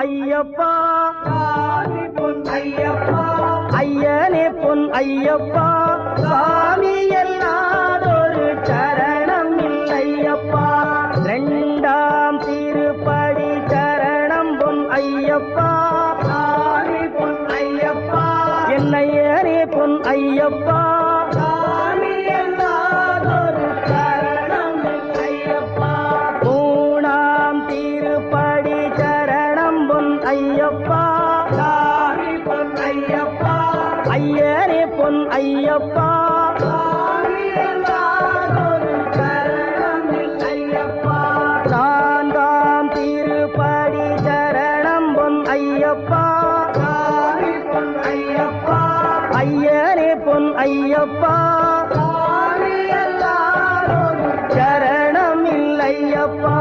ஐயப்பா, சாமி பொன் ஐயப்பா, ஐயனே பொன் ஐயப்பா, சாமி எல்லாதொரு சரணம் இல்லையப்பா. இரண்டாம் திருப்படி சரணம் பொன் ஐயப்பா, சாமி பொன் ஐயப்பா, என்னையனே பொன் ஐயப்பா, சாமி எல்லாதொரு சரணம் ஐயப்பா. மூணாம் திருப்படி சரணம் பொன் ஐயப்பா, சாமி பொன் ஐயப்பா, ஐயனே பொன் ஐயப்பா, சாமி எல்லாதொரு சரணம் ஐயப்பா. நான்காம் திருப்படி சரணம் பொன் ஐயப்பா, சாமி பொன் ஐயப்பா, ஐயனே பொன் ஐயப்பா, சாமி எல்லாதொரு சரணம் இல்லையப்பா.